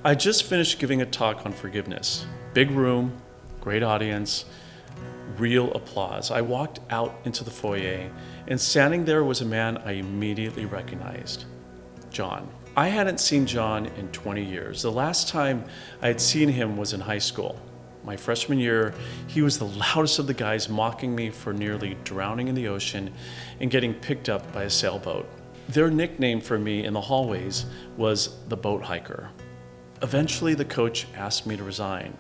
I just finished giving a talk on forgiveness. Big room, great audience, real applause. I walked out into the foyer, and standing there was a man I immediately recognized, John. I hadn't seen John in 20 years. The last time I had seen him was in high school. My freshman year, he was the loudest of the guys, mocking me for nearly drowning in the ocean and getting picked up by a sailboat. Their nickname for me in the hallways was the boat hiker. Eventually, the coach asked me to resign,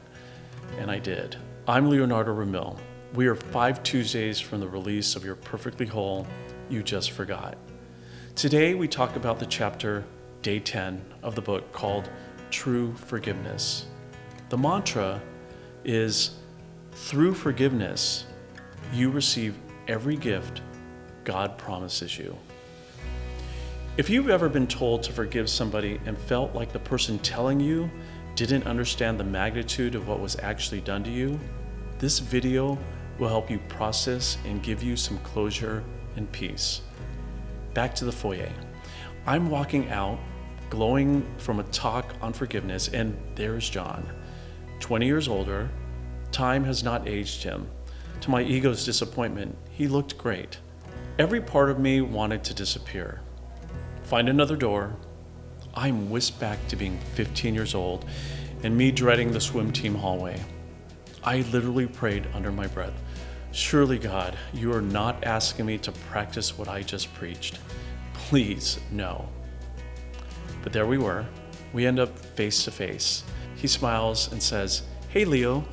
and I did. I'm Leonardo Ramil. We are 5 Tuesdays from the release of Your Perfectly Whole, You Just Forgot. Today, we talk about the chapter, Day 10 of the book, called True Forgiveness. The mantra is, through forgiveness, you receive every gift God promises you. If you've ever been told to forgive somebody and felt like the person telling you didn't understand the magnitude of what was actually done to you, this video will help you process and give you some closure and peace. Back to the foyer. I'm walking out, glowing from a talk on forgiveness, and there's John. 20 years older, time has not aged him. To my ego's disappointment, he looked great. Every part of me wanted to disappear. Find another door. I'm whisked back to being 15 years old and me dreading the swim team hallway. I literally prayed under my breath, surely God, you are not asking me to practice what I just preached. Please, no. But there we were. We end up face to face. He smiles and says, "Hey Leo,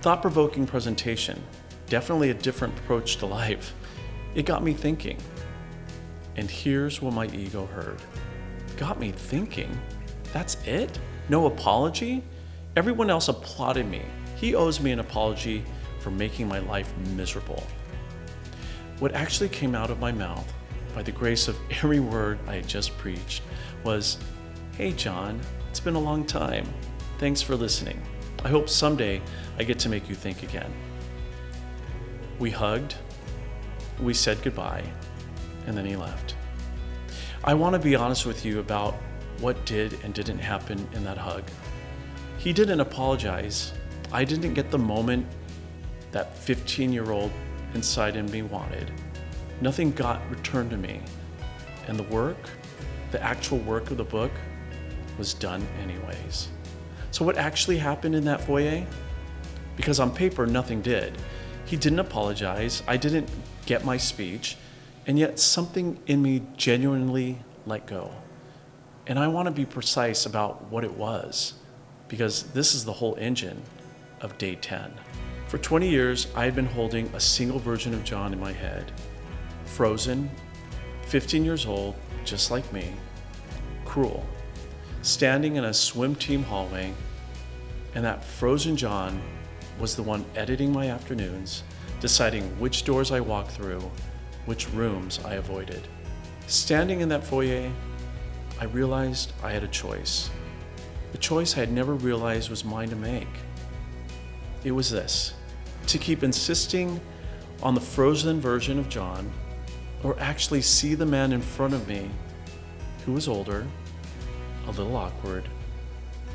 thought-provoking presentation. Definitely a different approach to life. It got me thinking." And here's what my ego heard. Got me thinking? That's it? No apology? Everyone else applauded me. He owes me an apology for making my life miserable. What actually came out of my mouth, by the grace of every word I had just preached, was, "Hey John, it's been a long time. Thanks for listening. I hope someday I get to make you think again." We hugged, we said goodbye, and then he left. I want to be honest with you about what did and didn't happen in that hug. He didn't apologize. I didn't get the moment that 15-year-old inside in me wanted. Nothing got returned to me. And the work, the actual work of the book, was done anyways. So what actually happened in that foyer? Because on paper, nothing did. He didn't apologize. I didn't get my speech. And yet something in me genuinely let go. And I want to be precise about what it was, because this is the whole engine of Day 10. For 20 years, I had been holding a single version of John in my head. Frozen, 15 years old, just like me, cruel, standing in a swim team hallway, and that frozen John was the one editing my afternoons, deciding which doors I walked through, which rooms I avoided. Standing in that foyer, I realized I had a choice. A choice I had never realized was mine to make. It was this: to keep insisting on the frozen version of John, or actually see the man in front of me who was older, a little awkward,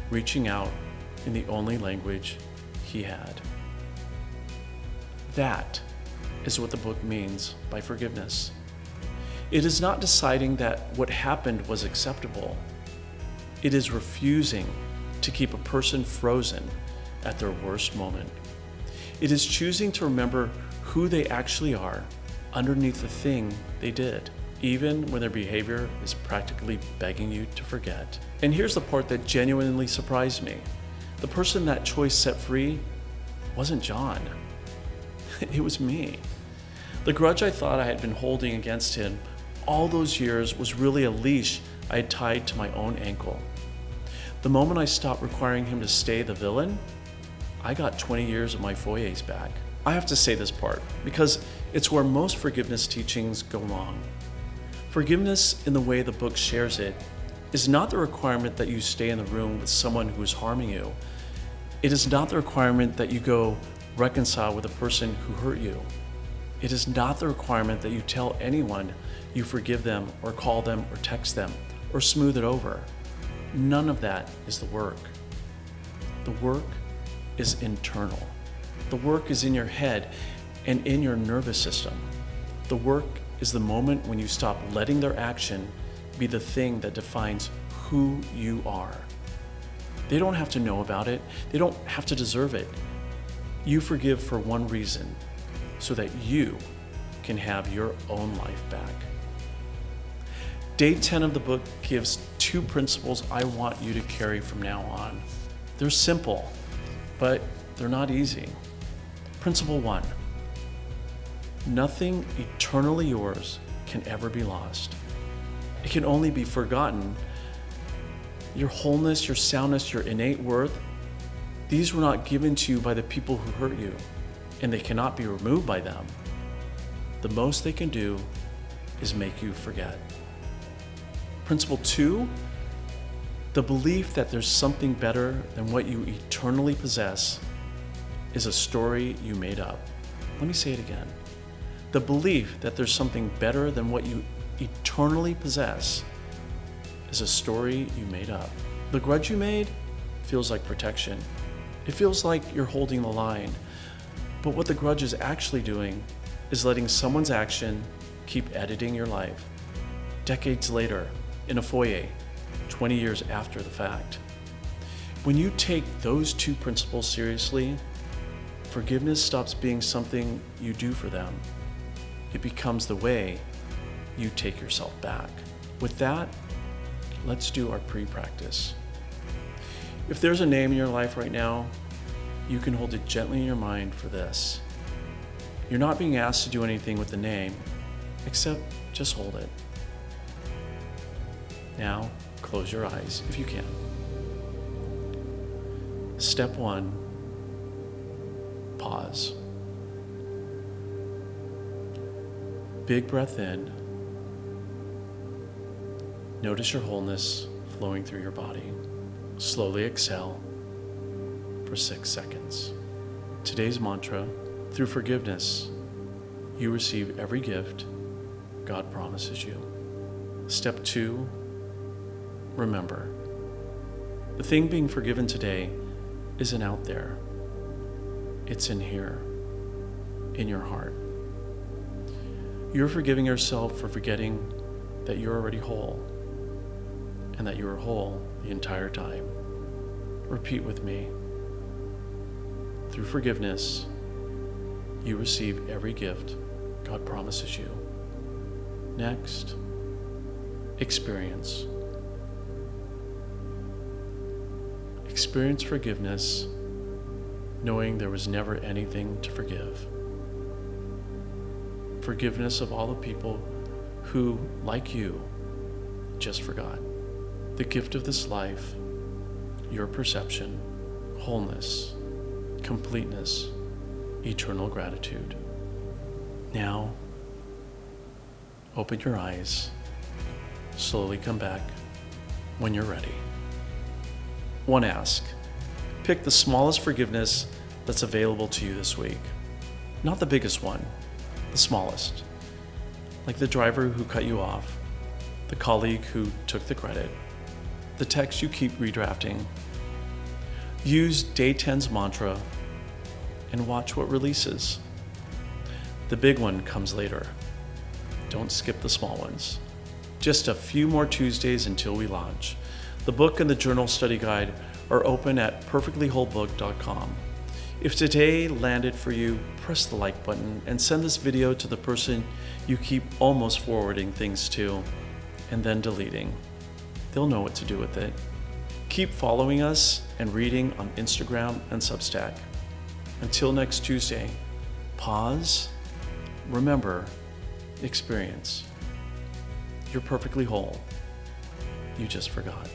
reaching out in the only language he had. That is what the book means by forgiveness. It is not deciding that what happened was acceptable. It is refusing to keep a person frozen at their worst moment. It is choosing to remember who they actually are underneath the thing they did, even when their behavior is practically begging you to forget. And here's the part that genuinely surprised me. The person that choice set free wasn't John. It was me. The grudge I thought I had been holding against him all those years was really a leash I had tied to my own ankle. The moment I stopped requiring him to stay the villain, I got 20 years of my foyers back. I have to say this part because it's where most forgiveness teachings go wrong. Forgiveness, in the way the book shares it, is not the requirement that you stay in the room with someone who is harming you. It is not the requirement that you go reconcile with a person who hurt you. It is not the requirement that you tell anyone you forgive them or call them or text them or smooth it over. None of that is the work. The work is internal. The work is in your head and in your nervous system. The work is the moment when you stop letting their action be the thing that defines who you are. They don't have to know about it. They don't have to deserve it. You forgive for one reason, so that you can have your own life back. Day 10 of the book gives 2 principles I want you to carry from now on. They're simple, but they're not easy. Principle 1, nothing eternally yours can ever be lost. It can only be forgotten. Your wholeness, your soundness, your innate worth, these were not given to you by the people who hurt you, and they cannot be removed by them. The most they can do is make you forget. Principle 2, the belief that there's something better than what you eternally possess is a story you made up. Let me say it again. The belief that there's something better than what you eternally possess is a story you made up. The grudge you made feels like protection. It feels like you're holding the line. But what the grudge is actually doing is letting someone's action keep editing your life. Decades later, in a foyer, 20 years after the fact. When you take those 2 principles seriously, forgiveness stops being something you do for them. It becomes the way you take yourself back. With that, let's do our pre-practice. If there's a name in your life right now, you can hold it gently in your mind for this. You're not being asked to do anything with the name, except just hold it. Now, close your eyes if you can. Step 1, pause. Big breath in. Notice your wholeness flowing through your body. Slowly exhale for 6 seconds. Today's mantra, through forgiveness, you receive every gift God promises you. Step 2, remember, the thing being forgiven today isn't out there. It's in here, in your heart. You're forgiving yourself for forgetting that you're already whole and that you were whole the entire time. Repeat with me. Through forgiveness, you receive every gift God promises you. Next, experience. Experience forgiveness, knowing there was never anything to forgive. Forgiveness of all the people who, like you, just forgot. The gift of this life, your perception, wholeness, completeness, eternal gratitude. Now, open your eyes, slowly come back when you're ready. One ask, pick the smallest forgiveness that's available to you this week. Not the biggest one, the smallest. Like the driver who cut you off, the colleague who took the credit, the text you keep redrafting. Use Day 10's mantra and watch what releases. The big one comes later. Don't skip the small ones. Just a few more Tuesdays until we launch. The book and the journal study guide are open at perfectlywholebook.com. If today landed for you, press the like button and send this video to the person you keep almost forwarding things to and then deleting. They'll know what to do with it. Keep following us and reading on Instagram and Substack. Until next Tuesday, pause, remember, experience. You're perfectly whole. You just forgot.